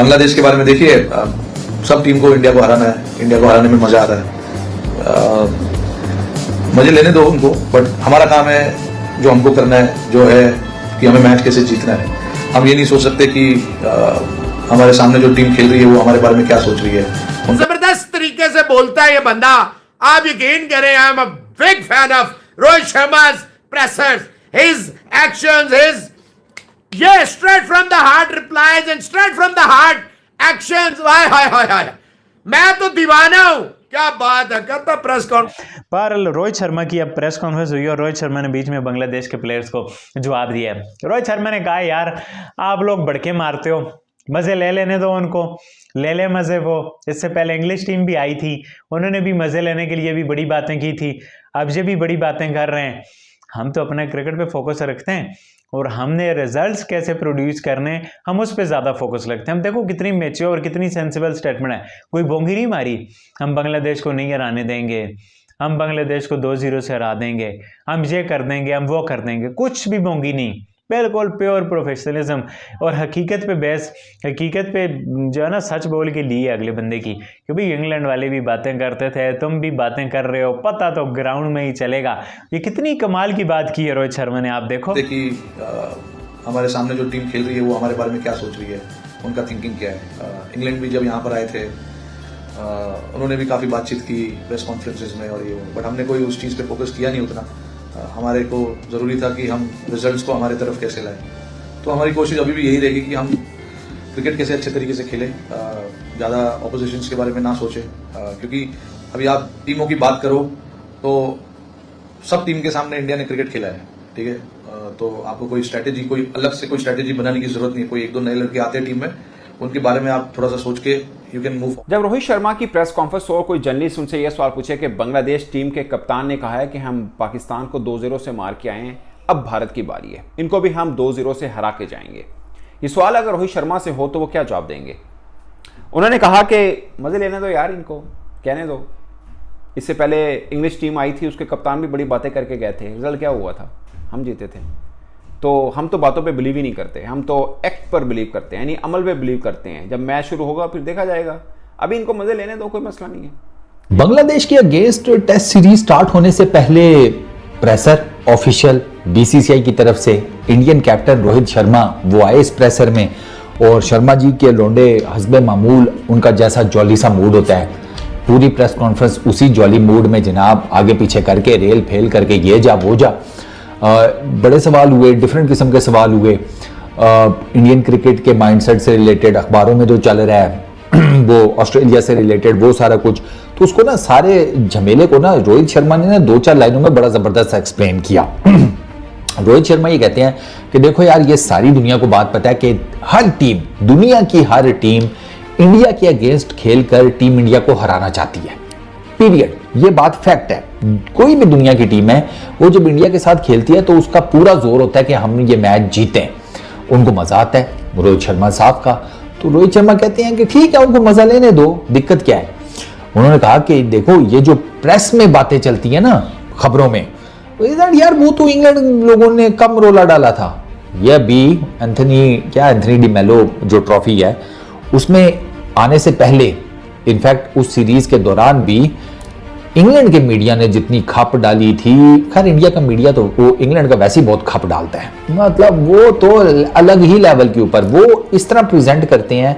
बांग्लादेश के बारे में देखिए, सब टीम को इंडिया को हराना है, इंडिया को हराने में मजा आता है। मजे लेने दो उनको, बट हमारा काम है जो हमको करना है, जो है कि हमें मैच कैसे जीतना है। हम ये नहीं सोच सकते कि हमारे सामने जो टीम खेल रही है वो हमारे बारे में क्या सोच रही है। जबरदस्त तरीके से बोलता है ये बंदा, आप यकीन करें, I am a big fan of Rohit Sharma's pressers, his actions, his straight from the heart replies and straight from the heart actions. हाय मैं तो दीवाना हूं, क्या बात है, करता प्रेस कॉन्फ्रेंस। पर रोहित शर्मा की अब प्रेस कॉन्फ्रेंस हुई और रोहित शर्मा ने बीच में बांग्लादेश के प्लेयर्स को जवाब दिया है। रोहित शर्मा ने कहा, यार आप लोग भड़के मारते हो, मज़े ले लेने दो उनको, ले ले मज़े वो। इससे पहले इंग्लिश टीम भी आई थी, उन्होंने भी मज़े लेने के लिए भी बड़ी बातें की थी, अब ये भी बड़ी बातें कर रहे हैं। हम तो अपने क्रिकेट पे फोकस रखते हैं और हमने रिजल्ट्स कैसे प्रोड्यूस करने, हम उस पर ज़्यादा फोकस रखते हैं। हम देखो कितनी मैच्योर और कितनी सेंसिबल स्टेटमेंट है, कोई बोंगी नहीं मारी। हम बांग्लादेश को नहीं हराने देंगे, हम बांग्लादेश को 2-0 से हरा देंगे, हम ये कर देंगे, हम वो कर देंगे, कुछ भी बोंगी नहीं, बिल्कुल प्योर प्रोफेशनलिज्म और हकीकत पे बेस, हकीकत पे जो है ना सच बोल के लिए अगले बंदे की कि भाई इंग्लैंड वाले भी बातें करते थे, तुम भी बातें कर रहे हो, पता तो ग्राउंड में ही चलेगा। ये कितनी कमाल की बात की है रोहित शर्मा ने, आप देखो। देखिए हमारे सामने जो टीम खेल रही है वो हमारे बारे में क्या सोच रही है, उनका थिंकिंग क्या है। इंग्लैंड भी जब यहाँ पर आए थे उन्होंने भी काफ़ी बातचीत की प्रेस कॉन्फ्रेंसेज में और ये, बट हमने कोई उस चीज़ पे फोकस किया नहीं उतना। हमारे को ज़रूरी था कि हम रिजल्ट्स को हमारे तरफ कैसे लाएं। तो हमारी कोशिश अभी भी यही रहेगी कि हम क्रिकेट कैसे अच्छे तरीके से खेलें, ज़्यादा ऑपोजिशंस के बारे में ना सोचें, क्योंकि अभी आप टीमों की बात करो तो सब टीम के सामने इंडिया ने क्रिकेट खेला है, ठीक है। तो आपको कोई स्ट्रैटेजी, कोई अलग से कोई स्ट्रैटेजी बनाने की जरूरत नहीं है। कोई एक दो नए लड़के आते हैं टीम में, उनके बारे में आप थोड़ा सा सोच के यू कैन मूव। जब रोहित शर्मा की प्रेस कॉन्फ्रेंस और कोई जर्नलिस्ट उनसे यह सवाल पूछे कि बांग्लादेश टीम के कप्तान ने कहा है कि हम पाकिस्तान को 2-0 से मार के आए हैं, अब भारत की बारी है, इनको भी हम 2-0 से हरा के जाएंगे। ये सवाल अगर रोहित शर्मा से हो तो वो क्या जवाब देंगे? उन्होंने कहा कि मजे लेने दो यार, इनको कहने दो। इससे पहले इंग्लिश टीम आई थी, उसके कप्तान भी बड़ी बातें करके गए थे, रिजल्ट क्या हुआ था? हम जीते थे। तो हम तो बातों पे बिलीव ही नहीं करते, हम तो एक्ट पर बिलीव करते हैं, यानी अमल पे बिलीव करते हैं। जब मैच शुरू होगा फिर देखा जाएगा, अभी इनको मजे लेने दो, कोई मसला नहीं है। बांग्लादेश के अगेंस्ट टेस्ट सीरीज स्टार्ट होने से पहले प्रेसर ऑफिशियल बीसीसीआई की तरफ से इंडियन कैप्टन रोहित शर्मा वो आए इस प्रेसर में, और शर्मा जी के लोंडे हस्बे मामूल उनका जैसा जॉली सा मूड होता है, पूरी प्रेस कॉन्फ्रेंस उसी जॉली मूड में जनाब आगे पीछे करके रेल फेल करके ये जा वो जा। बड़े सवाल हुए, डिफरेंट किस्म के सवाल हुए, इंडियन क्रिकेट के माइंडसेट से रिलेटेड, अखबारों में जो चल रहा है वो ऑस्ट्रेलिया से रिलेटेड, वो सारा कुछ। तो उसको ना सारे झमेले को ना रोहित शर्मा ने ना 2-4 लाइनों में बड़ा जबरदस्त एक्सप्लेन किया। रोहित शर्मा ये कहते हैं कि देखो यार, ये सारी दुनिया को बात पता है कि हर टीम, दुनिया की हर टीम इंडिया के अगेंस्ट खेलकर टीम इंडिया को हराना चाहती है, पीरियड। ये बात फैक्ट है। कोई भी दुनिया की टीम है वो जब इंडिया के साथ खेलती है तो उसका पूरा जोर होता है कि हम ये मैच जीतें, उनको मजा आता है रोहित शर्मा साहब का। तो रोहित शर्मा कहते हैं कि ठीक है, उनको मजा लेने दो, दिक्कत क्या है। उन्होंने कहा कि देखो ये जो प्रेस में बातें चलती है ना, खबरों में, यार वो तो इंग्लैंड लोगों ने कम रोला डाला था। यह भी एंथनी डी मेलो जो ट्रॉफी है उसमें आने से पहले, इनफैक्ट उस सीरीज के दौरान भी इंग्लैंड के मीडिया ने जितनी खप डाली थी, खैर इंडिया का मीडिया तो वो इंग्लैंड का वैसे ही बहुत खप डालता है, मतलब वो तो अलग ही लेवल के ऊपर वो इस तरह प्रेजेंट करते हैं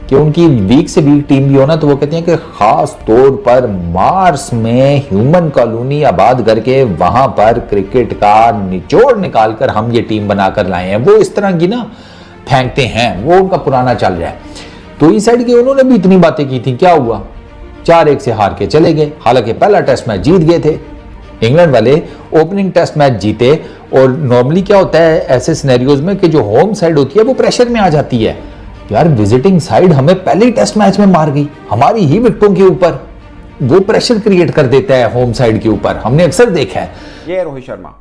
कि उनकी वीक से वीक टीम भी हो ना तो वो कहते हैं कि खास तौर पर मार्स में ह्यूमन कॉलोनी आबाद करके वहां पर क्रिकेट का निचोड़ निकालकर हम ये टीम बनाकर लाए हैं। वो इस तरह की ना फेंकते हैं, वो उनका पुराना चल रहा है। तो इस साइड के उन्होंने भी इतनी बातें की थी, क्या हुआ, 4-1 से हार के चले गए। हालांकि पहला टेस्ट मैच जीत गए थे इंग्लैंड वाले, ओपनिंग टेस्ट मैच जीते। और नॉर्मली क्या होता है ऐसे सिनेरियोज में कि जो होम साइड होती है वो प्रेशर में आ जाती है। यार विजिटिंग साइड हमें पहले ही टेस्ट मैच में मार गई, हमारी ही विकेटों के ऊपर, वो प्रेशर क्रिएट कर देता है होम साइड के ऊपर, हमने अक्सर देखा है। ये रोहित शर्मा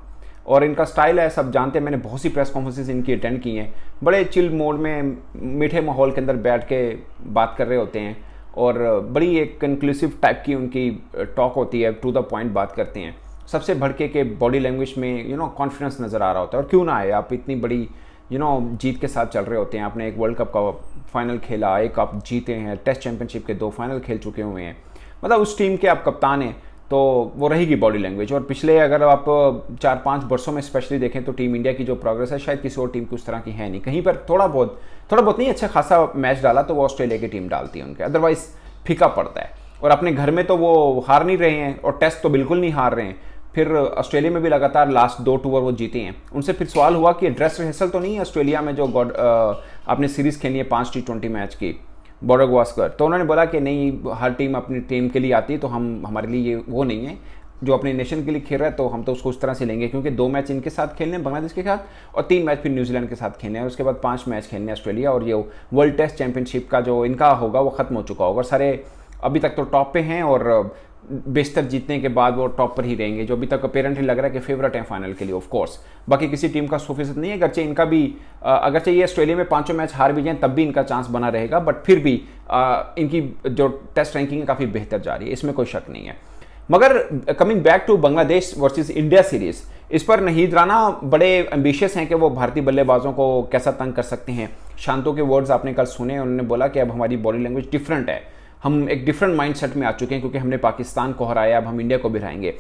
और इनका स्टाइल है, सब जानते हैं, मैंने बहुत सी प्रेस कॉन्फ्रेंसेस इनकी अटेंड की हैं। बड़े चिल मोड में मीठे माहौल के अंदर बैठ के बात कर रहे होते हैं और बड़ी एक कंक्लूसिव टाइप की उनकी टॉक होती है, टू द पॉइंट बात करते हैं। सबसे भड़के के बॉडी लैंग्वेज में कॉन्फिडेंस नज़र आ रहा होता है। और क्यों ना आए, आप इतनी बड़ी जीत के साथ चल रहे होते हैं। आपने एक वर्ल्ड कप का फाइनल खेला, एक कप जीते हैं, टेस्ट चैंपियनशिप के 2 फाइनल खेल चुके हुए हैं, मतलब उस टीम के आप कप्तान हैं, तो वो रहेगी बॉडी लैंग्वेज। और पिछले अगर आप 4-5 वर्षों में स्पेशली देखें तो टीम इंडिया की जो प्रोग्रेस है शायद किसी और टीम की उस तरह की है नहीं। कहीं पर थोड़ा बहुत नहीं, अच्छा खासा मैच डाला तो वो ऑस्ट्रेलिया की टीम डालती है उनके, अदरवाइज फीका पड़ता है। और अपने घर में तो वो हार नहीं रहे हैं और टेस्ट तो बिल्कुल नहीं हार रहे हैं। फिर ऑस्ट्रेलिया में भी लगातार लास्ट 2 टूर वो जीते हैं। उनसे फिर सवाल हुआ कि ड्रेस रिहर्सल तो नहीं है ऑस्ट्रेलिया में जो आपने सीरीज़ खेलनी है 5 T20 मैच की बॉर्डर गवास्कर, तो उन्होंने बोला कि नहीं, हर टीम अपनी टीम के लिए आती है, तो हमारे लिए ये वो नहीं है, जो अपने नेशन के लिए खेल रहा है तो हम तो उसको उस तरह से लेंगे, क्योंकि 2 मैच इनके साथ खेलने हैं बांग्लादेश के साथ और 3 मैच फिर न्यूजीलैंड के साथ खेलने हैं, उसके बाद 5 मैच खेलने हैं ऑस्ट्रेलिया। और ये वर्ल्ड टेस्ट चैंपियनशिप का जो इनका होगा वो खत्म हो चुका होगा। सारे अभी तक तो टॉप पे हैं और बेस्टर जीतने के बाद वो टॉप पर ही रहेंगे, जो अभी तक अपेरेंटली लग रहा है कि फेवरेट है फाइनल के लिए। ऑफ कोर्स बाकी किसी टीम का 100% नहीं है, अगरचे इनका भी अगरचे ये ऑस्ट्रेलिया में 5 मैच हार भी जाएं तब भी इनका चांस बना रहेगा, बट फिर भी इनकी जो टेस्ट रैंकिंग है काफ़ी बेहतर जा रही है, इसमें कोई शक नहीं है। मगर coming back to Bangladesh versus India series, इस पर नहीद राना बड़े एम्बिशियस हैं कि वो भारतीय बल्लेबाजों को कैसा तंग कर सकते हैं। शांतो के वर्ड्स आपने कल सुने, उन्होंने बोला कि अब हमारी बॉडी लैंग्वेज डिफरेंट है, हम एक डिफरेंट माइंडसेट में आ चुके हैं क्योंकि हमने पाकिस्तान को हराया, अब हम इंडिया को भी हराएंगे।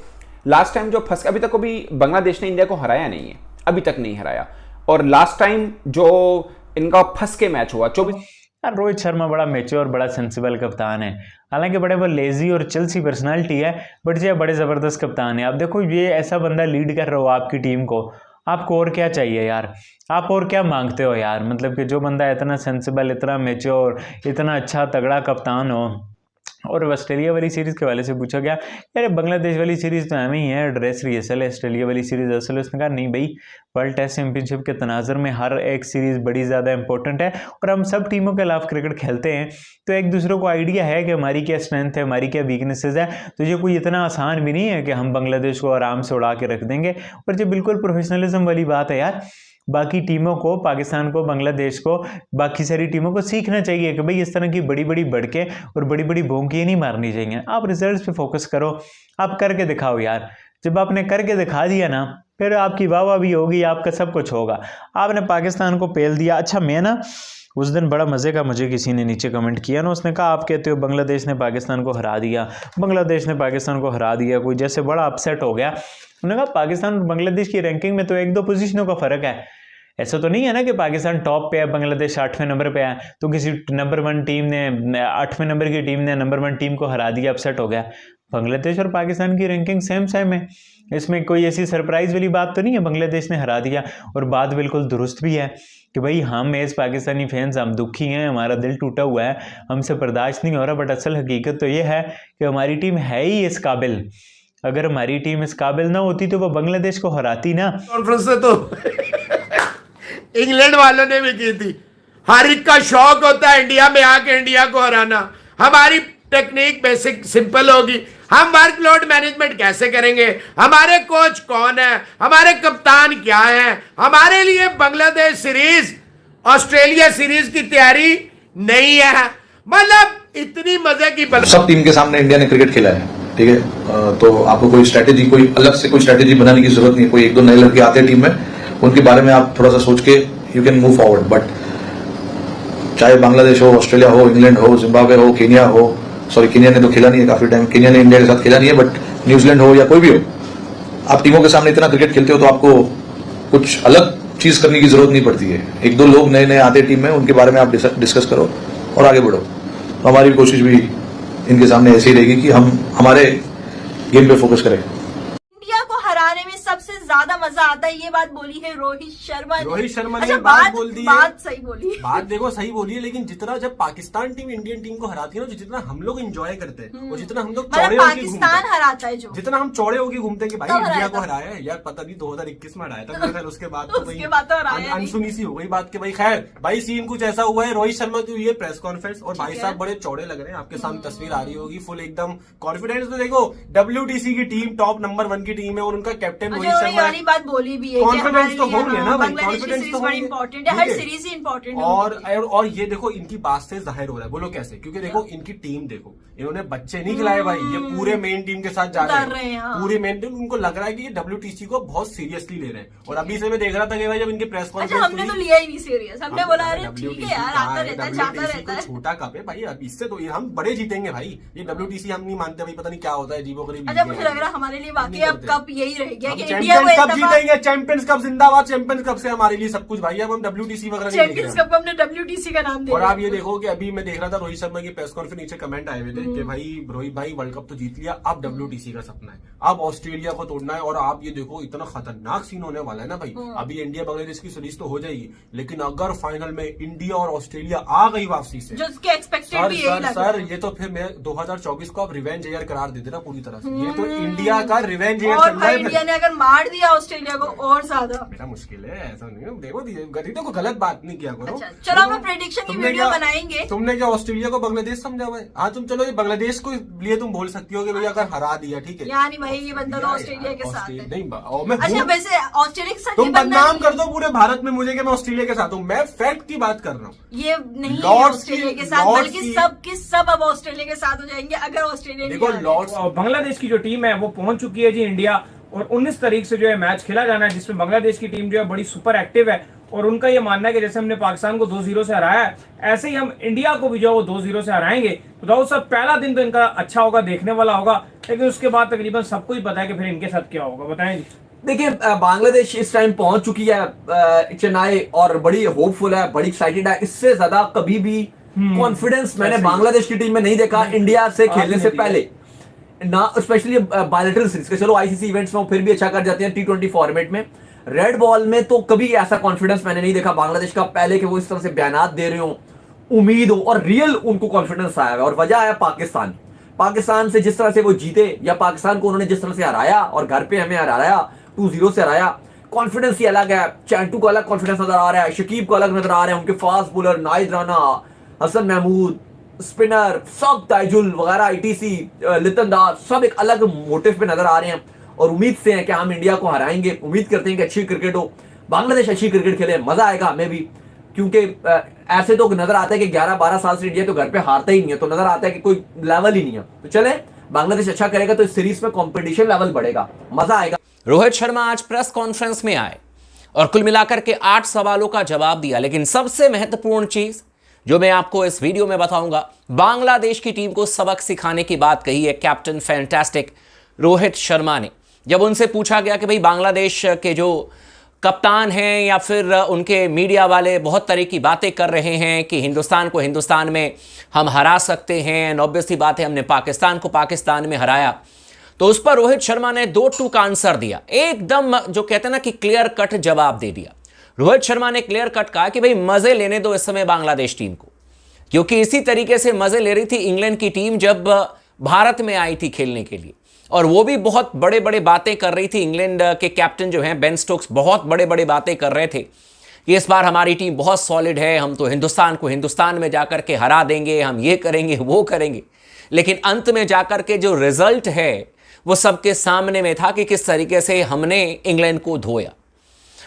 लास्ट टाइम जो फंस, अभी तक कभी बांग्लादेश ने इंडिया को हराया नहीं है, अभी तक नहीं हराया, और लास्ट टाइम जो इनका फंस के मैच हुआ 24। रोहित शर्मा बड़ा मैच्योर, बड़ा सेंसिबल कप्तान है, हालांकि बड़े वो लेजी और चिलसी पर्सनालिटी है, बट ये बड़े ज़बरदस्त कप्तान है। आप देखो ये ऐसा बंदा लीड कर रहा हो आपकी टीम को, आपको और क्या चाहिए यार, आप और क्या मांगते हो यार। मतलब कि जो बंदा इतना सेंसिबल, इतना मैच्योर, इतना अच्छा तगड़ा कप्तान हो। और ऑस्ट्रेलिया वाली सीरीज़ के वाले से पूछा गया, यार बांग्लादेश वाली सीरीज़ तो हमें ही है, ड्रेस रिहर्सल है, ऑस्ट्रेलिया वाली सीरीज़ असल। उसने कहा नहीं भाई, वर्ल्ड टेस्ट चैंपियनशिप के तनाज़ुर में हर एक सीरीज़ बड़ी ज़्यादा इंपॉर्टेंट है और हम सब टीमों के खिलाफ क्रिकेट खेलते हैं, तो एक दूसरे को आइडिया है कि हमारी क्या स्ट्रेंथ है, हमारी क्या वीकनेसेस है। तो ये कोई इतना आसान भी नहीं है कि हम बांग्लादेश को आराम से उड़ा के रख देंगे। और ये बिल्कुल प्रोफेशनलिज्म वाली बात है यार। बाकी टीमों को, पाकिस्तान को, बांग्लादेश को, बाकी सारी टीमों को सीखना चाहिए कि भाई इस तरह की बड़ी बड़ी बढ़के और बड़ी बड़ी भोंकियाँ नहीं मारनी चाहिए। आप रिजल्ट्स पे फोकस करो, आप करके दिखाओ यार। जब आपने करके दिखा दिया ना, फिर आपकी वाह भी होगी, आपका सब कुछ होगा। आपने पाकिस्तान को पेल दिया। अच्छा, मैं ना उस दिन बड़ा मज़े का, मुझे किसी ने नीचे कमेंट किया ना, उसने कहा आप कहते हो बांग्लादेश ने पाकिस्तान को हरा दिया, बांग्लादेश ने पाकिस्तान को हरा दिया, कोई जैसे बड़ा अपसेट हो गया। उन्होंने कहा पाकिस्तान और बांग्लादेश की रैंकिंग में तो 1-2 पोजीशनों का फ़र्क है। ऐसा तो नहीं है ना कि पाकिस्तान टॉप पे है, बांग्लादेश 8वें नंबर पे है, तो किसी नंबर 1 टीम ने, 8वें नंबर की टीम ने नंबर 1 टीम को हरा दिया, अपसेट हो गया। बांग्लादेश और पाकिस्तान की रैंकिंग सेम है, इसमें कोई ऐसी सरप्राइज वाली बात तो नहीं है। बांग्लादेश ने हरा दिया और बात बिल्कुल दुरुस्त भी है कि भाई हम एज पाकिस्तानी फैंस हम दुखी हैं, हमारा दिल टूटा हुआ है, हमसे बर्दाश्त नहीं हो रहा। बट असल हकीकत तो ये है कि हमारी टीम है ही इस काबिल। अगर हमारी टीम इस काबिल ना होती तो वो बांग्लादेश को हराती ना। कॉन्फ्रेंस में तो इंग्लैंड वालों ने भी की थी। हर एक का शौक होता है इंडिया में आके इंडिया को हराना। हमारी टेक्निक बेसिक सिंपल होगी, हम वर्कलोड मैनेजमेंट कैसे करेंगे, हमारे कोच कौन है, हमारे कप्तान क्या है। हमारे लिए बांग्लादेश सीरीज, ऑस्ट्रेलिया सीरीज की तैयारी नहीं है। मतलब इतनी मजे की सब टीम के सामने इंडिया ने क्रिकेट खेला है, ठीक है। तो आपको कोई स्ट्रेटेजी, कोई अलग से कोई स्ट्रेटेजी बनाने की जरूरत नहीं है। कोई 1-2 नए लड़के आते हैं टीम में, उनके बारे में आप थोड़ा सा सोच के you can move forward. But चाहे बांग्लादेश हो, ऑस्ट्रेलिया हो, इंग्लैंड हो, जिम्बाब्वे हो, केनिया हो, सॉरी केनिया ने तो खेला नहीं है काफी टाइम, केनिया ने इंडिया के साथ खेला नहीं है, बट न्यूजीलैंड हो या कोई भी हो, आप टीमों के सामने इतना क्रिकेट खेलते हो तो आपको कुछ अलग चीज करने की जरूरत नहीं पड़ती है। 1-2 लोग नए नए आते टीम में, उनके बारे में आप डिस्कस करो और आगे बढ़ो। तो हमारी कोशिश भी इनके सामने ऐसी ही रहेगी कि हम हमारे गेम पे फोकस करें। इंडिया को हराने में सबसे ज्यादा मजा आता है, ये बात बोली है रोहित शर्मा ने। रोहित शर्मा ने अच्छा, बात बोल दी है, बात सही बोली है। बात देखो सही बोली है, लेकिन जितना जब पाकिस्तान टीम इंडियन टीम को हराती है ना, जितना हम लोग एंजॉय करते हैं और जितना हम लोग चौड़े होकर पाकिस्तान हराता है, जो जितना हम चौड़े होकर घूमते हैं कि भाई इंडिया को हराया है यार, पता नहीं 2021 में हराया था मेरे ख्याल, उसके बाद तो अनसुनी सी हो गई बात के भाई। खैर भाई सीन कुछ ऐसा हुआ है, रोहित शर्मा की हुई है प्रेस कॉन्फ्रेंस और भाई साहब बड़े चौड़े लग रहे हैं, आपके सामने तस्वीर आ रही होगी, फुल एकदम कॉन्फिडेंस। तो देखो WTC की टीम टॉप नंबर 1 की टीम है और उनका कैप्टन रोहित शर्मा बात बोली भी है कि कॉन्फिडेंस तो होंगे ना भाई, बांग्लादेश की सीरीज बड़ी इंपॉर्टेंट है, हर सीरीज ही इंपॉर्टेंट है। और ये देखो इनकी बात से जाहिर हो रहा है, बोलो कैसे, क्योंकि देखो इनकी टीम देखो, इन्होंने बच्चे नहीं खिलाए भाई, ये पूरे मेन टीम के साथ जा रहे हैं, पूरी मेन टीम, उनको लग रहा है कि ये WTC को बहुत सीरियसली ले रहे हैं। और अभी से मैं देख रहा था कि भाई जब इनकी प्रेस कॉन्फ्रेंस, अच्छा हमने तो लिया ही नहीं सीरियस, हमने बोला अरे ठीक है यार, आता रहता है जाता रहता है, छोटा कप है भाई, अब इससे तो हम बड़े जीतेंगे भाई, ये WTC हम नहीं मानते भाई, पता नहीं क्या होता है जीवो करीब। अच्छा मुझे लग रहा है हमारे लिए बाकी अब कप यही रह गया कि इंडिया चैंपियंस कप जीतेंगे, चैंपियंस कप जिंदाबाद, चैंपियंस कप से हमारे लिए सब कुछ भाई, अब हम WTC वगैरह नहीं देख रहे। चैंपियंस कप को हमने WTC का नाम दिया। और आप ये देखो कि अभी मैं देख रहा था रोहित शर्मा की प्रेस कॉन्फ्रेंस, नीचे कमेंट आए हुए थे कि भाई रोहित भाई वर्ल्ड कप तो जीत लिया, अब WTC का सपना है, अब ऑस्ट्रेलिया को तोड़ना है। और आप ये देखो इतना खतरनाक सीन होने वाला है ना भाई, अभी इंडिया बांग्लादेश की सीरीज तो हो जाएगी, लेकिन अगर फाइनल में इंडिया और ऑस्ट्रेलिया आ गई वापसी से, जो उसके एक्सपेक्टेड भी यही लग रहा है। ये तो फिर मैं 2024 को आप रिवेंज ईयर करार दे देना पूरी तरह से, ये तो इंडिया का रिवेंज ईयर चल रहा है। इंडिया ने अगर मार दिया ऑस्ट्रेलिया को और ज्यादा बेटा मुश्किल है, ऐसा नहीं है, देखो गरीबों को गलत बात नहीं किया करो। अच्छा, चलो हम प्रेडिक्शन की वीडियो बनाएंगे। तुमने क्या ऑस्ट्रेलिया को बांग्लादेश समझा हुआ है? हाँ तुम चलो ये बांग्लादेश को लिए तुम बोल सकती हो कि भैया अगर हरा दिया ठीक है, यानी भाई ये बंदा तो ऑस्ट्रेलिया के साथ है। नहीं अच्छा वैसे ऑस्ट्रेलिया के साथ तुम बदनाम कर दो पूरे भारत में मुझे कि मैं ऑस्ट्रेलिया के साथ हूँ, मैं फैक्ट की बात कर रहा हूँ। ये नहीं ऑस्ट्रेलिया के साथ, बल्कि सब के सब अब ऑस्ट्रेलिया के साथ हो जाएंगे अगर ऑस्ट्रेलिया। देखो लॉर्ड्स बांग्लादेश की जो टीम है वो पहुंच चुकी है जी इंडिया, और 19 तारीख से जो है मैच खेला जाना है, जिसमें बांग्लादेश की टीम जो है बड़ी सुपर एक्टिव है। और उनका ये मानना है कि जैसे हमने पाकिस्तान को 2-0 से हराया है, ऐसे ही हम इंडिया को भी जो है वो 2-0 से हराएंगे। तो राहुल साहब पहला दिन तो इनका अच्छा होगा, देखने वाला होगा, लेकिन उसके बाद तकरीबन सबको ही पता है कि फिर इनके साथ क्या होगा, बताएं जी। देखिए बांग्लादेश इस टाइम पहुंच चुकी है चेन्नई और बड़ी होपफुल है, बड़ी एक्साइटेड है। इससे ज्यादा कभी भी कॉन्फिडेंस मैंने बांग्लादेश की टीम में नहीं देखा इंडिया से खेलने से पहले ना, स्पेशली बायलैटरल सीरीज के। चलो आईसीसी इवेंट्स में वो फिर भी अच्छा कर जाते हैं, T20 फॉर्मेट में, रेड बॉल में तो कभी ऐसा कॉन्फिडेंस मैंने नहीं देखा बांग्लादेश का पहले कि वो इस तरह से बयानात दे रहे हो, उम्मीद हो और रियल उनको कॉन्फिडेंस आया है। और वजह है पाकिस्तान से जिस तरह से वो जीते, या पाकिस्तान को उन्होंने जिस तरह से हराया और घर पे हमें हराया, 2-0 से हराया, कॉन्फिडेंस ही अलग है। चैंटू को अलग कॉन्फिडेंस नजर आ रहा है, शकीब को अलग नजर आ रहे हैं, उनके fast bowler Nahid Rana, Hasan Mahmud, spinner सब, ताइजुल वगैरह, ITC, लितन दास, सब एक अलग मोटिव पे नजर आ रहे हैं। और उम्मीद से हैं कि हम इंडिया को हराएंगे, उम्मीद करते हैं कि अच्छी क्रिकेट हो, बांग्लादेश अच्छी क्रिकेट खेले, मजा आएगा हमें भी, क्योंकि ऐसे तो नजर आता है कि 11-12 साल से इंडिया तो घर पे हारता ही नहीं है, तो नजर आता है कि कोई लेवल ही नहीं है। तो चले बांग्लादेश अच्छा करेगा तो इस सीरीज में कंपटीशन लेवल बढ़ेगा, मजा आएगा। रोहित शर्मा आज प्रेस कॉन्फ्रेंस में आए और कुल मिलाकर के 8 सवालों का जवाब दिया, लेकिन सबसे महत्वपूर्ण चीज जो मैं आपको इस वीडियो में बताऊंगा, बांग्लादेश की टीम को सबक सिखाने की बात कही है कैप्टन फैंटास्टिक रोहित शर्मा ने। जब उनसे पूछा गया कि भाई बांग्लादेश के जो कप्तान हैं या फिर उनके मीडिया वाले बहुत तरह की बातें कर रहे हैं कि हिंदुस्तान को हिंदुस्तान में हम हरा सकते हैं, ऑब्वियस सी बात है हमने पाकिस्तान को पाकिस्तान में हराया, तो उस पर रोहित शर्मा ने 2 टूक आंसर दिया, एकदम जो कहते हैं ना कि क्लियर कट जवाब दे दिया। रोहित शर्मा ने क्लियर कट कहा कि भाई मजे लेने दो इस समय बांग्लादेश टीम को, क्योंकि इसी तरीके से मजे ले रही थी इंग्लैंड की टीम जब भारत में आई थी खेलने के लिए, और वो भी बहुत बड़े बड़े बातें कर रही थी। इंग्लैंड के कैप्टन जो हैं बेन स्टोक्स बहुत बड़े बड़े बातें कर रहे थे कि इस बार हमारी टीम बहुत सॉलिड है, हम तो हिंदुस्तान को हिंदुस्तान में जाकर के हरा देंगे, हम ये करेंगे वो करेंगे। लेकिन अंत में जाकर के जो रिजल्ट है वो सबके सामने में था कि किस तरीके से हमने इंग्लैंड को धोया।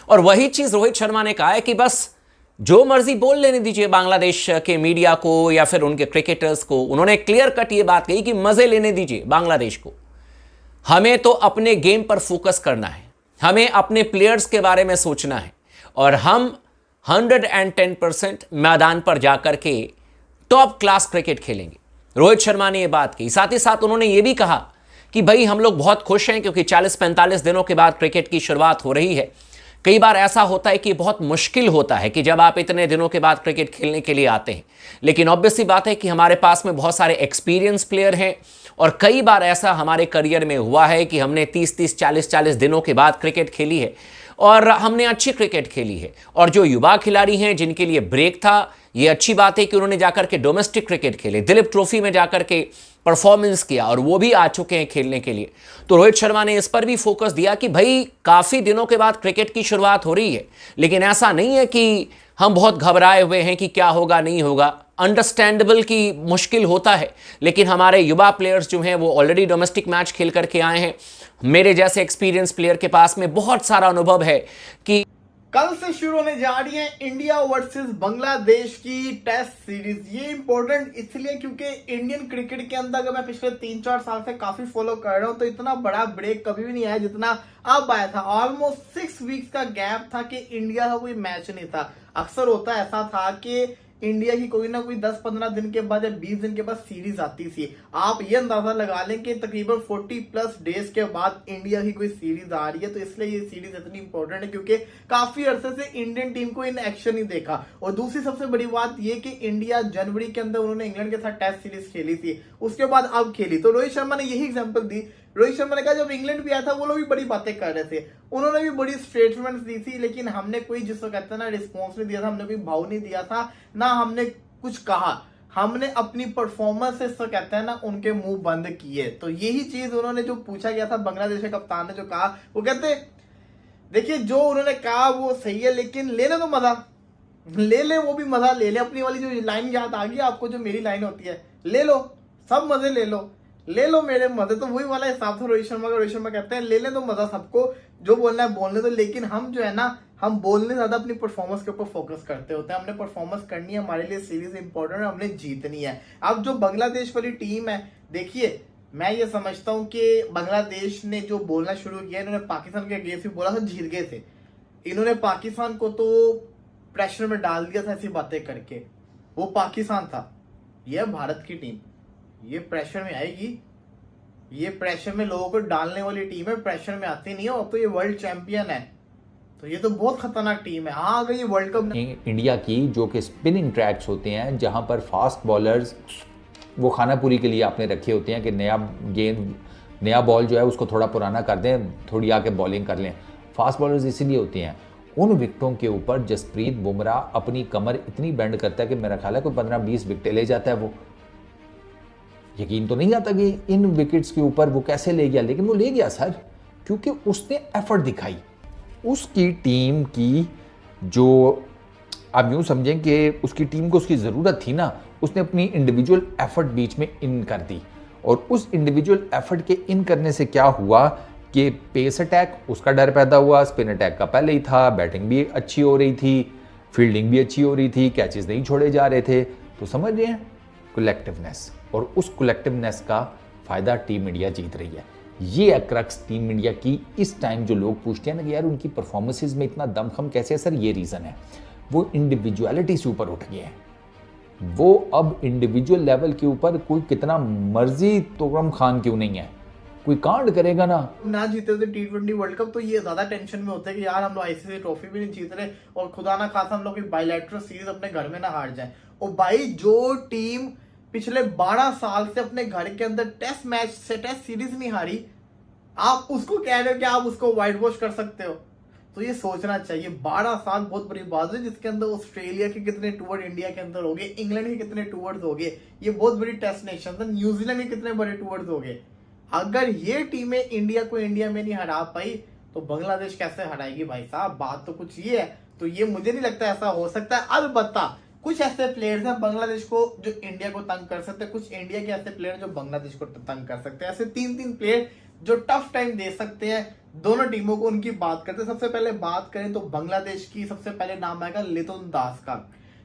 और वही चीज रोहित शर्मा ने कहा है कि बस जो मर्जी बोल लेने दीजिए बांग्लादेश के मीडिया को या फिर उनके क्रिकेटर्स को। उन्होंने क्लियर कट ये बात कही कि मजे लेने दीजिए बांग्लादेश को, हमें तो अपने गेम पर फोकस करना है, हमें अपने प्लेयर्स के बारे में सोचना है, और हम 110% मैदान पर जाकर के टॉप क्लास क्रिकेट खेलेंगे। रोहित शर्मा ने यह बात की। साथ ही साथ उन्होंने ये भी कहा कि भाई हम लोग बहुत खुश हैं क्योंकि 40-45 दिनों के बाद क्रिकेट की शुरुआत हो रही है। कई बार ऐसा होता है कि बहुत मुश्किल होता है कि जब आप इतने दिनों के बाद क्रिकेट खेलने के लिए आते हैं, लेकिन ऑब्वियसली बात है कि हमारे पास में बहुत सारे एक्सपीरियंस प्लेयर हैं, और कई बार ऐसा हमारे करियर में हुआ है कि हमने 30-30, 40-40 दिनों के बाद क्रिकेट खेली है और हमने अच्छी क्रिकेट खेली है। और जो युवा खिलाड़ी हैं जिनके लिए ब्रेक था, ये अच्छी बात है कि उन्होंने जाकर के डोमेस्टिक क्रिकेट खेले, दिलीप ट्रॉफी में जाकर के परफॉर्मेंस किया, और वो भी आ चुके हैं खेलने के लिए। तो रोहित शर्मा ने इस पर भी फोकस दिया कि भाई काफ़ी दिनों के बाद क्रिकेट की शुरुआत हो रही है, लेकिन ऐसा नहीं है कि हम बहुत घबराए हुए हैं कि क्या होगा नहीं होगा। अंडरस्टैंडेबल कि मुश्किल होता है, लेकिन हमारे युवा प्लेयर्स जो हैं वो ऑलरेडी डोमेस्टिक मैच खेल करके आए हैं। मेरे जैसे एक्सपीरियंस प्लेयर के पास में बहुत सारा अनुभव है कि कल से शुरू होने जा रही है इंडिया वर्सेस बांग्लादेश की टेस्ट सीरीज। ये इंपॉर्टेंट इसलिए क्योंकि इंडियन क्रिकेट के अंदर अगर मैं पिछले 3-4 साल से काफी फॉलो कर रहा हूं तो इतना बड़ा ब्रेक कभी भी नहीं आया जितना अब आया था। ऑलमोस्ट 6 वीक्स का गैप था कि इंडिया का कोई मैच नहीं था। अक्सर होता ऐसा था कि इंडिया की कोई ना कोई 10-15 दिन के बाद या 20 दिन के बाद सीरीज आती थी। आप ये अंदाजा लगा लें कि तकरीबन 40+ डेज के बाद इंडिया की कोई सीरीज आ रही है। तो इसलिए ये सीरीज इतनी इंपॉर्टेंट है क्योंकि काफी अरसे से इंडियन टीम को इन एक्शन नहीं देखा। और दूसरी सबसे बड़ी बात ये कि इंडिया जनवरी के अंदर उन्होंने इंग्लैंड के साथ टेस्ट सीरीज खेली थी, उसके बाद अब खेली। तो रोहित शर्मा ने यही एग्जाम्पल दी। रोहित शर्मा ने कहा जब इंग्लैंड भी आया था वो लोग भी बड़ी बातें कर रहे थे, उन्होंने भी बड़ी स्टेटमेंट्स दी थी, लेकिन हमने कोई जिसको कहते हैं ना रिस्पॉन्स नहीं दिया था, हमने कोई भाव नहीं दिया था, ना हमने कुछ कहा। हमने अपनी परफॉर्मेंस से कहते हैं ना उनके मुंह बंद किए। तो यही चीज उन्होंने जो पूछा गया था बांग्लादेश के कप्तान ने जो कहा, वो कहते देखिए जो उन्होंने कहा वो सही है, लेकिन लेने तो मजा ले वो भी मजा ले ले। अपनी वाली जो लाइन याद आ गई आपको, जो मेरी लाइन होती है, ले लो सब मजे ले लो मेरे मजे। तो वही वाला हिसाब था रोहित शर्मा का। रोहित शर्मा कहते हैं ले ले तो मजा सबको, जो बोलना है बोलने दो, लेकिन हम जो है ना हम बोलने ज्यादा अपनी परफॉर्मेंस के ऊपर फोकस करते होते हैं। हमने परफॉर्मेंस करनी है, हमारे लिए सीरीज इंपॉर्टेंट है, हमने जीतनी है। अब जो बांग्लादेश वाली टीम है, देखिए मैं ये समझता हूँ कि बांग्लादेश ने जो बोलना शुरू किया, इन्होंने पाकिस्तान के अगेंस्ट भी बोला था, जीत गए थे। इन्होंने पाकिस्तान को तो प्रेशर में डाल दिया था ऐसी बातें करके। वो पाकिस्तान था, यह भारत की टीम, ये प्रेशर में आएगी, ये प्रेशर में लोगों को डालने वाली टीम है, प्रेशर में आती नहीं हो। तो ये वर्ल्ड चैंपियन है, तो ये तो बहुत खतरनाक टीम है। हाँ अगर ये वर्ल्ड कप इंडिया की जो कि स्पिनिंग ट्रैक्स होते हैं, जहां पर फास्ट बॉलर्स वो खानापुरी के लिए आपने रखे होते हैं कि नया गेंद नया बॉल जो है उसको थोड़ा पुराना कर दें, थोड़ी आके बॉलिंग कर लें। फास्ट बॉलर्स इसीलिए होते हैं। उन विकेटों के ऊपर जसप्रीत बुमराह अपनी कमर इतनी बेंड करता है कि मेरा ख्याल है कोई 15-20 विकेटें ले जाता है। वो यकीन तो नहीं आता कि इन विकेट्स के ऊपर वो कैसे ले गया, लेकिन वो ले गया सर, क्योंकि उसने एफर्ट दिखाई। उसकी टीम की जो आप यूँ समझें कि उसकी टीम को उसकी ज़रूरत थी ना, उसने अपनी इंडिविजुअल एफर्ट बीच में इन कर दी। और उस इंडिविजुअल एफर्ट के इन करने से क्या हुआ कि पेस अटैक उसका डर पैदा हुआ, स्पिन अटैक का पहले ही था, बैटिंग भी अच्छी हो रही थी, फील्डिंग भी अच्छी हो रही थी, कैचेस नहीं छोड़े जा रहे थे। तो समझ रहे हैं कलेक्टिवनेस, और उस कलेक्टिवनेस का फ़ायदा टीम इंडिया जीत रही है। ये अक्रक्स टीम इंडिया की इस टाइम जो लोग पूछते हैं ना कि यार उनकी परफॉर्मेंसेस में इतना दमखम कैसे है, सर ये रीज़न है, वो इंडिविजुअलिटी से ऊपर उठ गए हैं। वो अब इंडिविजुअल लेवल के ऊपर कोई कितना मर्जी तोगम खान क्यों नहीं है, कोई कांड करेगा ना जीते थे T20 वर्ल्ड कप, तो ये ज्यादा टेंशन में होता है कि यार हम लोग आईसीसी ट्रॉफी भी नहीं जीत रहे और खुदा ना खासा हम लोग बायलैटरल सीरीज अपने घर में ना हार जाए। और भाई जो टीम पिछले 12 साल से अपने घर के अंदर टेस्ट मैच से टेस्ट सीरीज नहीं हारी, आप उसको कह रहे हो कि आप उसको व्हाइट वॉश कर सकते हो? तो ये सोचना चाहिए। 12 साल बहुत बड़ी बात है, जिसके अंदर ऑस्ट्रेलिया के कितने टूर इंडिया के अंदर हो गए, इंग्लैंड के कितने टूर्स हो गए, ये बहुत बड़ी टेस्ट नेशन है, न्यूजीलैंड के कितने बड़े टूर्स हो गए। अगर ये टीमें इंडिया को इंडिया में नहीं हरा पाई तो बांग्लादेश कैसे हराएगी भाई साहब? बात तो कुछ ये है। तो ये मुझे नहीं लगता ऐसा हो सकता है। अलबत्ता कुछ ऐसे प्लेयर्स हैं बांग्लादेश को जो इंडिया को तंग कर सकते हैं, कुछ इंडिया के ऐसे प्लेयर जो बांग्लादेश को तंग कर सकते हैं। ऐसे 3 प्लेयर जो टफ टाइम दे सकते हैं दोनों टीमों को। उनकी बात करते हैं। सबसे पहले बात करें तो बांग्लादेश की सबसे पहले नाम आएगा लितुन दास का।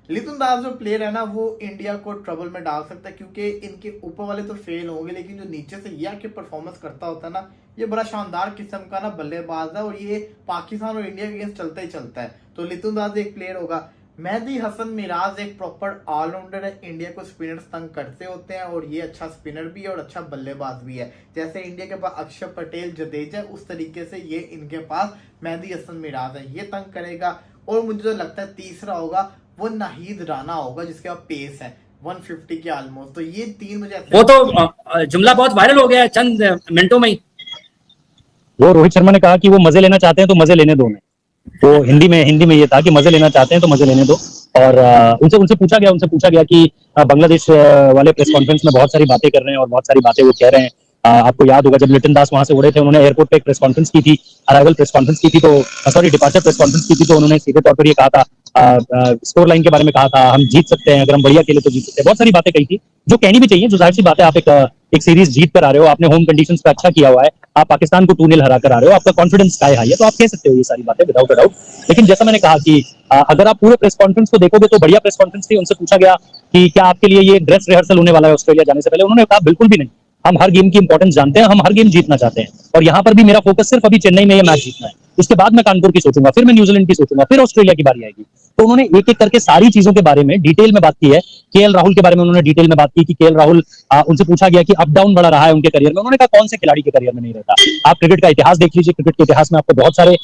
लितुन दास जो प्लेयर है ना, वो इंडिया को ट्रबल में डाल सकता है, क्योंकि इनके ऊपर वाले तो फेल होंगे, लेकिन जो नीचे से ये आके परफॉर्मेंस करता होता है ना, ये बड़ा शानदार किस्म का ना बल्लेबाज है, और ये पाकिस्तान और इंडिया के अगेंस्ट चलता ही चलता है। तो लितुन दास एक प्लेयर होगा। मेहदी हसन मिराज एक प्रॉपर ऑलराउंडर है। इंडिया को स्पिनर्स तंग करते होते हैं, और ये अच्छा स्पिनर भी है और अच्छा बल्लेबाज भी है। जैसे इंडिया के पास अक्षर पटेल, जडेजा, उस तरीके से ये इनके पास मेहदी हसन मिराज है, ये तंग करेगा। और मुझे जो लगता है तीसरा होगा वो नाहिद राना होगा, जिसके पास पेस है 150 के ऑलमोस्ट। तो ये 3 मुझे वो तो जुमला बहुत वायरल हो गया है चंद मिनटों में ही। वो रोहित शर्मा ने कहा कि वो मजे लेना चाहते हैं तो मजे लेने दो। तो हिंदी में ये था कि मजे लेना चाहते हैं तो मजे लेने दो। और उनसे पूछा गया कि बांग्लादेश वाले प्रेस कॉन्फ्रेंस में बहुत सारी बातें कर रहे हैं और बहुत सारी बातें वो कह रहे हैं। आपको याद होगा जब लिटन दास वहां से उड़े थे, उन्होंने एयरपोर्ट पे एक प्रेस कॉन्फ्रेंस की थी, अराइवल प्रेस कॉन्फ्रेंस की थी, तो सॉरी डिपार्चर प्रेस कॉन्फ्रेंस की थी, तो उन्होंने सीधे तौर पर ये कहा था स्कोर लाइन के बारे में कहा था, हम जीत सकते हैं, अगर हम बढ़िया खेले तो जीत सकते हैं, बहुत सारी बातें कही थी जो कहनी भी चाहिए। जो जाहिर सी बात है, आप एक सीरीज जीत कर आ रहे हो, आपने होम कंडीशंस पे अच्छा किया हुआ है, आप पाकिस्तान को 2-0 हरा कर आ रहे हो, आपका कॉन्फिडेंस स्काई हाई है, तो आप कह सकते हो ये सारी बातें विदाउट अ डाउट। लेकिन जैसा मैंने कहा कि अगर आप पूरे प्रेस कॉन्फ्रेंस को देखोगे तो बढ़िया प्रेस कॉन्फ्रेंस थी। उनसे पूछा गया कि क्या आपके लिए ये ड्रेस रिहर्सल होने वाला है ऑस्ट्रेलिया जाने से पहले? उन्होंने कहा बिल्कुल भी नहीं, हम हर गेम की इंपॉर्टेंस जानते हैं, हम हर गेम जीतना चाहते हैं, और यहाँ पर भी मेरा फोकस सिर्फ अभी चेन्नई में ये मैच जीतना है, उसके बाद मैं कानपुर की सोचूंगा, फिर मैं न्यूजीलैंड की सोचूंगा, फिर ऑस्ट्रेलिया की बारी आएगी। तो उन्होंने एक एक करके सारी चीजों के बारे में डिटेल में बात की है। केएल राहुल के बारे में उन्होंने डिटेल में बात की कि केएल राहुल, उनसे पूछा गया कि अप डाउन बड़ा रहा है उनके करियर में, उन्होंने कहा कौन से खिलाड़ी के करियर में नहीं रहता। आप क्रिकेट का इतिहास देख लीजिए, क्रिकेट के इतिहास में आपको बहुत सारे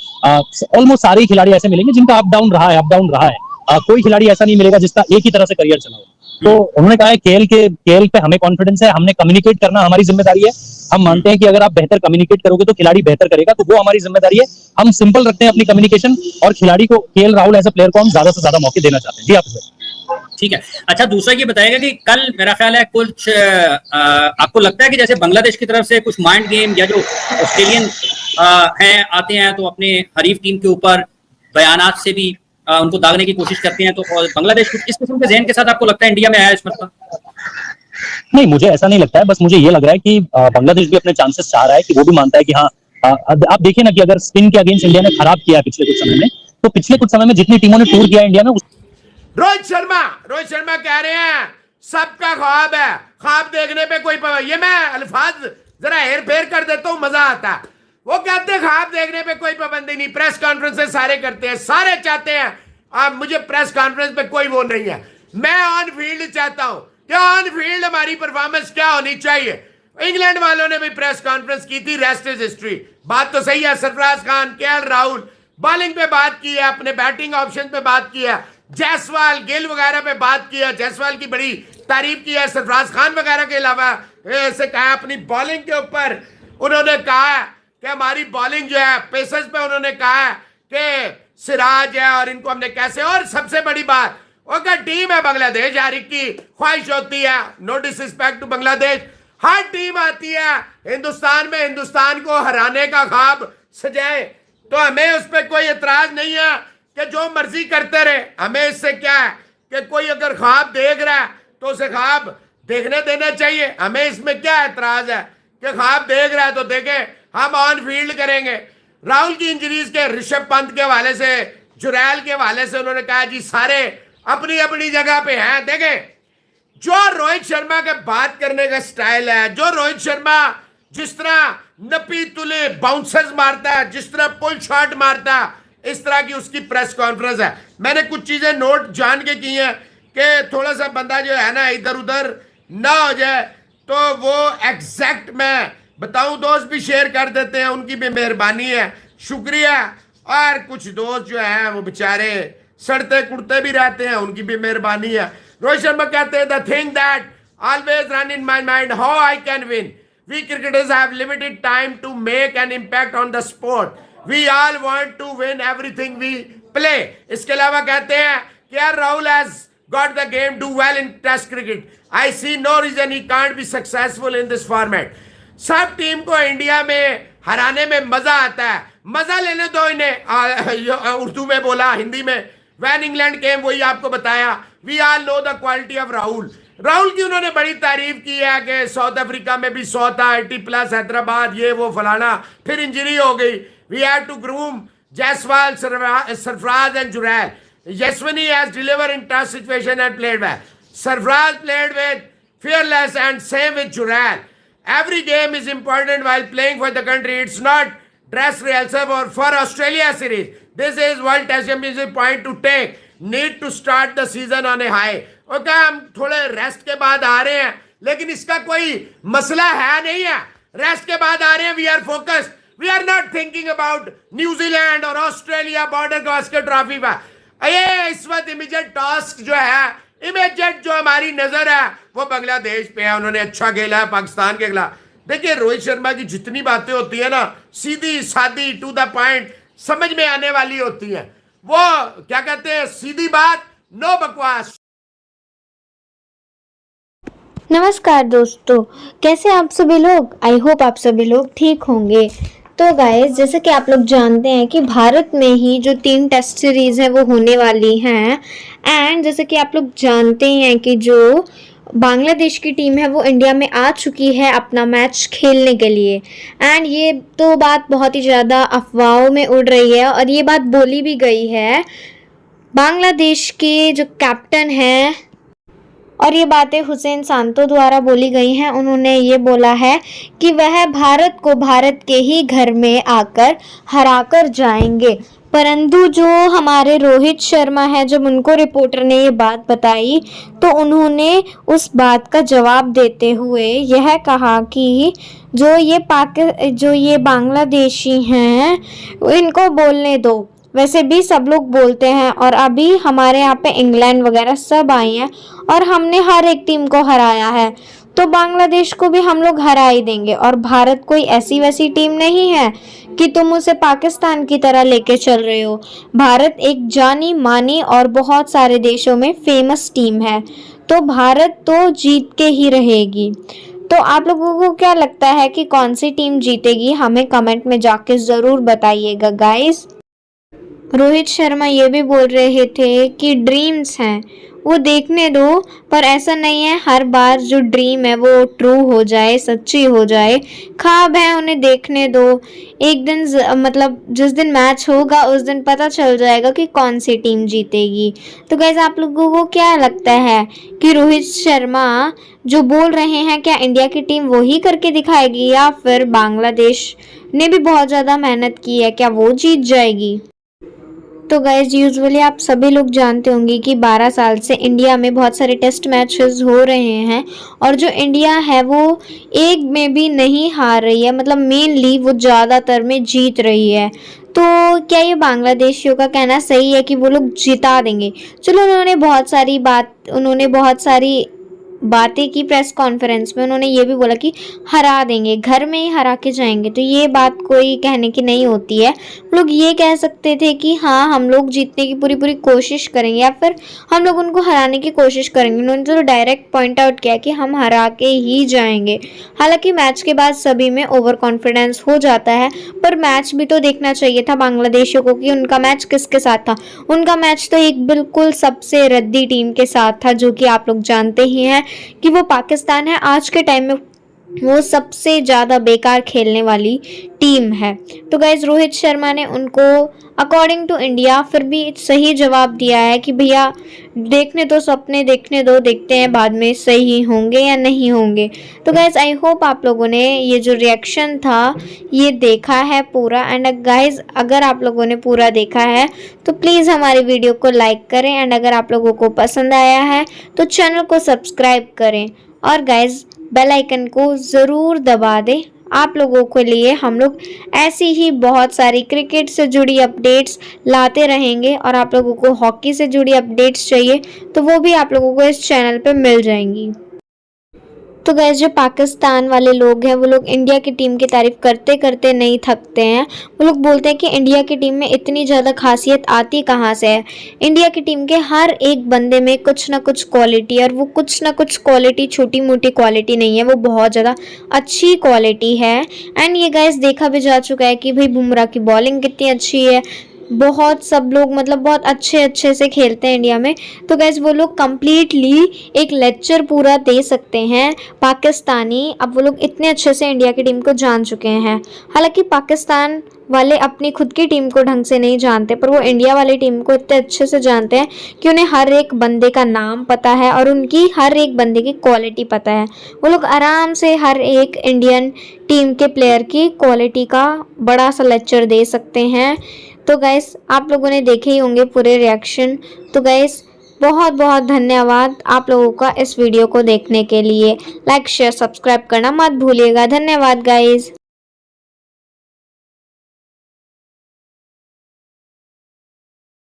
ऑलमोस्ट सारे खिलाड़ी ऐसे मिलेंगे जिनका अप डाउन रहा है। कोई खिलाड़ी ऐसा नहीं मिलेगा जिसका एक ही तरह से करियर चला हो। तो उन्होंने कहा है केएल पे हमें कॉन्फिडेंस है, हमने कम्युनिकेट करना हमारी जिम्मेदारी है। हम मानते हैं कि अगर आप बेहतर कम्युनिकेट करोगे तो खिलाड़ी बेहतर करेगा, तो वो हमारी जिम्मेदारी है। हम सिंपल रखते हैं अपनी कम्युनिकेशन, और खिलाड़ी को, केएल राहुल ऐसे प्लेयर को हम ज्यादा से ज्यादा मौके देना चाहते हैं। जी आप ठीक है। अच्छा, दूसरा ये बताएगा कि कल मेरा ख्याल है कुछ आपको लगता है कि जैसे बांग्लादेश की तरफ से कुछ माइंड गेम या जो ऑस्ट्रेलियन हैं आते हैं तो अपने हरीफ टीम के ऊपर बयानात से भी उनको दागने की कोशिश करते हैं, तो बांग्लादेश कुछ इस किस्म के जहन के साथ आपको लगता है इंडिया में आया इस मसला? नहीं, मुझे ऐसा नहीं लगता है। बस मुझे ये लग रहा है कि बांग्लादेश भी अपने चांसेस चाह रहा है, कि वो भी मानता है कि हाँ, आप देखिए ना कि अगर स्पिन के अगेंस्ट इंडिया ने खराब किया पिछले कुछ समय में, तो पिछले कुछ समय में जितनी टीमों ने टूर किया इंडिया में, रोहित शर्मा कह रहे हैं सबका ख्वाब है, ख्वाब देखने पे कोई ये मैं अल्फाज जरा हेर फेर कर देता हूं, मजा आता है। वो कहते हैं ख्वाब देखने पे कोई पाबंदी नहीं, प्रेस कॉन्फ्रेंस सारे करते हैं, सारे चाहते हैं। अब मुझे प्रेस कॉन्फ्रेंस पे कोई वो नहीं है, मैं ऑन फील्ड चाहता हूं कि ऑन फील्ड हमारी परफॉर्मेंस क्या होनी चाहिए। इंग्लैंड वालों ने भी प्रेस कॉन्फ्रेंस की थी, रेस्ट इज हिस्ट्री। बात तो सही है, सरफराज खान, केएल राहुल बॉलिंग पे बात की है, अपने बैटिंग ऑप्शन पे बात की है, जायसवाल, गिल वगैरह पे बात की है, जायसवाल की बड़ी तारीफ की है, सरफराज खान वगैरह के अलावा ऐसे कहा अपनी बॉलिंग के ऊपर उन्होंने कहा कि हमारी बॉलिंग जो है पेसर्स पे उन्होंने कहा कि सिराज है और इनको हमने कैसे, और सबसे बड़ी बात उनका टीम है बांग्लादेश, हर एक की ख्वाहिश होती है, नो डिसरिस्पेक्ट टू बांग्लादेश, हर टीम आती है हिंदुस्तान में हिंदुस्तान को हराने का ख्वाब सजाए, तो हमें उस पर कोई एतराज नहीं है कि जो मर्जी करते रहे। हमें इससे क्या है कि कोई अगर ख्वाब देख रहा है तो उसे ख्वाब देखने देना चाहिए, हमें इसमें क्या एतराज है कि ख्वाब देख रहा है तो देखे, हम ऑन फील्ड करेंगे। राहुल की इंजरीज के, ऋषभ पंत के हवाले से, जुरैल के हवाले से उन्होंने कहा जी सारे अपनी अपनी जगह पे हैं। देखें, जो रोहित शर्मा के बात करने का स्टाइल है, जो रोहित शर्मा जिस तरह नपी तुले बाउंसर्स मारता है, जिस तरह पुल शॉट मारता है, इस तरह की उसकी प्रेस कॉन्फ्रेंस है। मैंने कुछ चीजें नोट जान के की हैं कि थोड़ा सा बंदा जो है ना इधर उधर ना हो जाए, तो वो एग्जैक्ट मैं बताऊं, दोस्त भी शेयर कर देते हैं, उनकी भी मेहरबानी है, शुक्रिया। और कुछ दोस्त जो हैं वो बेचारे सड़ते कुड़ते भी रहते हैं, उनकी भी मेहरबानी है। रोहित शर्मा कहते हैं the thing that always run in my mind, how I can win. We cricketers have limited time to make an impact on the sport. We all want to win everything we play. इसके अलावा कहते हैं कि Rahul has got the game do well in Test cricket. I see no reason he can't be successful in this format. सब team को India में हराने में मजा आता है, मजा लेने दो इन्हें। उर्दू में बोला, हिंदी में When England came वही आपको बताया। We all know the quality of Rahul की उन्होंने बड़ी तारीफ की है कि साउथ अफ्रीका में भी 100 था, 80+ हैदराबाद, ये वो फलाना, फिर इंजरी हो गई। We have to groom Jaiswal, Sarfaraz and Jurel. Yashasvi has deliver in tough situation and played well. Sarfaraz played with fearless and same with Jural. Every game is important while playing for the country. It's not dress rehearsal or for Australia series. This is World Test Championship point to take. Need to start the season on a high. Okay, हम थोड़े rest के बाद आ रहे हैं, लेकिन इसका कोई मसला है नहीं है। रेस्ट के बाद आ रहे हैं, we are focused, we are not thinking about New Zealand और ऑस्ट्रेलिया बॉर्डर गावस्कर ट्रॉफी पर। ये इस वक्त इमीडिएट टास्क जो है, इमीडिएट जो हमारी नजर है वो बांग्लादेश पे है। उन्होंने अच्छा खेला है पाकिस्तान के खिलाफ। देखिए, रोहित शर्मा की जितनी बातें होती है ना, सीधी सादी टू द पॉइंट, समझ में आने वाली होती है। वो क्या कहते हैं, सीधी बात, नो बकवास। नमस्कार दोस्तों, कैसे आप सभी लोग? आई होप आप सभी लोग ठीक होंगे। तो गाइस जैसे कि आप लोग जानते हैं कि भारत में ही जो 3 टेस्ट सीरीज़ है वो होने वाली हैं एंड जैसे कि आप लोग जानते हैं कि जो बांग्लादेश की टीम है वो इंडिया में आ चुकी है अपना मैच खेलने के लिए एंड ये तो बात बहुत ही ज़्यादा अफवाहों में उड़ रही है और ये बात बोली भी गई है बांग्लादेश के जो कैप्टन हैं और ये बातें हुसैन सांतो द्वारा बोली गई हैं। उन्होंने ये बोला है कि वह भारत को भारत के ही घर में आकर हराकर जाएंगे, परंतु जो हमारे रोहित शर्मा है जब उनको रिपोर्टर ने ये बात बताई तो उन्होंने उस बात का जवाब देते हुए यह कहा कि जो ये बांग्लादेशी हैं इनको बोलने दो, वैसे भी सब लोग बोलते हैं और अभी हमारे यहाँ पे इंग्लैंड वगैरह सब आई हैं और हमने हर एक टीम को हराया है, तो बांग्लादेश को भी हम लोग हरा ही देंगे। और भारत कोई ऐसी वैसी टीम नहीं है कि तुम उसे पाकिस्तान की तरह लेके चल रहे हो। भारत एक जानी मानी और बहुत सारे देशों में फेमस टीम है, तो भारत तो जीत के ही रहेगी। तो आप लोगों को क्या लगता है कि कौन सी टीम जीतेगी, हमें कमेंट में जाके ज़रूर बताइएगा गाइस। रोहित शर्मा ये भी बोल रहे थे कि ड्रीम्स हैं वो देखने दो, पर ऐसा नहीं है हर बार जो ड्रीम है वो ट्रू हो जाए, सच्ची हो जाए। ख्वाब है उन्हें देखने दो, एक दिन मतलब जिस दिन मैच होगा उस दिन पता चल जाएगा कि कौन सी टीम जीतेगी। तो गाइस आप लोगों को क्या लगता है कि रोहित शर्मा जो बोल रहे हैं क्या इंडिया की टीम वही करके दिखाएगी या फिर बांग्लादेश ने भी बहुत ज़्यादा मेहनत की है, क्या वो जीत जाएगी? तो गाइज यूजुअली आप सभी लोग जानते होंगे कि 12 साल से इंडिया में बहुत सारे टेस्ट मैचेस हो रहे हैं और जो इंडिया है वो एक में भी नहीं हार रही है, मतलब मेनली वो ज़्यादातर में जीत रही है। तो क्या ये बांग्लादेशियों का कहना सही है कि वो लोग जिता देंगे? चलो उन्होंने बहुत सारी बातें की प्रेस कॉन्फ्रेंस में, उन्होंने ये भी बोला कि हरा देंगे, घर में ही हरा के जाएंगे, तो ये बात कोई कहने की नहीं होती है। लोग ये कह सकते थे कि हाँ हम लोग जीतने की पूरी कोशिश करेंगे या फिर हम लोग उनको हराने की कोशिश करेंगे। उन्होंने तो डायरेक्ट पॉइंट आउट किया कि हम हरा के ही जाएंगे। हालांकि मैच के बाद सभी में ओवर कॉन्फिडेंस हो जाता है, पर मैच भी तो देखना चाहिए था बांग्लादेशियों को कि उनका मैच किसके साथ था। उनका मैच तो एक बिल्कुल सबसे रद्दी टीम के साथ था, जो कि आप लोग जानते ही हैं कि वो पाकिस्तान है। आज के टाइम में वो सबसे ज़्यादा बेकार खेलने वाली टीम है। तो गाइज रोहित शर्मा ने उनको अकॉर्डिंग टू इंडिया फिर भी सही जवाब दिया है कि भैया देखने दो, सपने देखने दो, देखते हैं बाद में सही होंगे या नहीं होंगे। तो गाइज आई होप आप लोगों ने ये जो रिएक्शन था ये देखा है पूरा। एंड गाइज अगर आप लोगों ने पूरा देखा है तो प्लीज़ हमारी वीडियो को लाइक करें एंड अगर आप लोगों को पसंद आया है तो चैनल को सब्सक्राइब करें और गाइज बेल आइकन को ज़रूर दबा दें। आप लोगों के लिए हम लोग ऐसी ही बहुत सारी क्रिकेट से जुड़ी अपडेट्स लाते रहेंगे और आप लोगों को हॉकी से जुड़ी अपडेट्स चाहिए तो वो भी आप लोगों को इस चैनल पे मिल जाएंगी। तो गाइस जो पाकिस्तान वाले लोग हैं वो लोग इंडिया की टीम की तारीफ करते करते नहीं थकते हैं। वो लोग बोलते हैं कि इंडिया की टीम में इतनी ज़्यादा खासियत आती कहाँ से है। इंडिया की टीम के हर एक बंदे में कुछ ना कुछ क्वालिटी, और वो कुछ ना कुछ क्वालिटी छोटी मोटी क्वालिटी नहीं है, वो बहुत ज़्यादा अच्छी क्वालिटी है। एंड ये गाइस देखा भी जा चुका है कि भाई बुमराह की बॉलिंग कितनी अच्छी है, बहुत सब लोग मतलब बहुत अच्छे से खेलते हैं इंडिया में। तो गैस वो लोग कम्प्लीटली एक लेक्चर पूरा दे सकते हैं पाकिस्तानी। अब वो लोग इतने अच्छे से इंडिया की टीम को जान चुके हैं। हालांकि पाकिस्तान वाले अपनी खुद की टीम को ढंग से नहीं जानते, पर वो इंडिया वाली टीम को इतने अच्छे से जानते हैं कि उन्हें हर एक बंदे का नाम पता है और उनकी हर एक बंदे की क्वालिटी पता है। वो लोग आराम से हर एक इंडियन टीम के प्लेयर की क्वालिटी का बड़ा सा लेक्चर दे सकते हैं। तो गाइस आप लोगों ने देखे ही होंगे पूरे रिएक्शन। तो गाइस बहुत बहुत धन्यवाद आप लोगों का इस वीडियो को देखने के लिए। लाइक शेयर सब्सक्राइब करना मत भूलिएगा। धन्यवाद गाइस।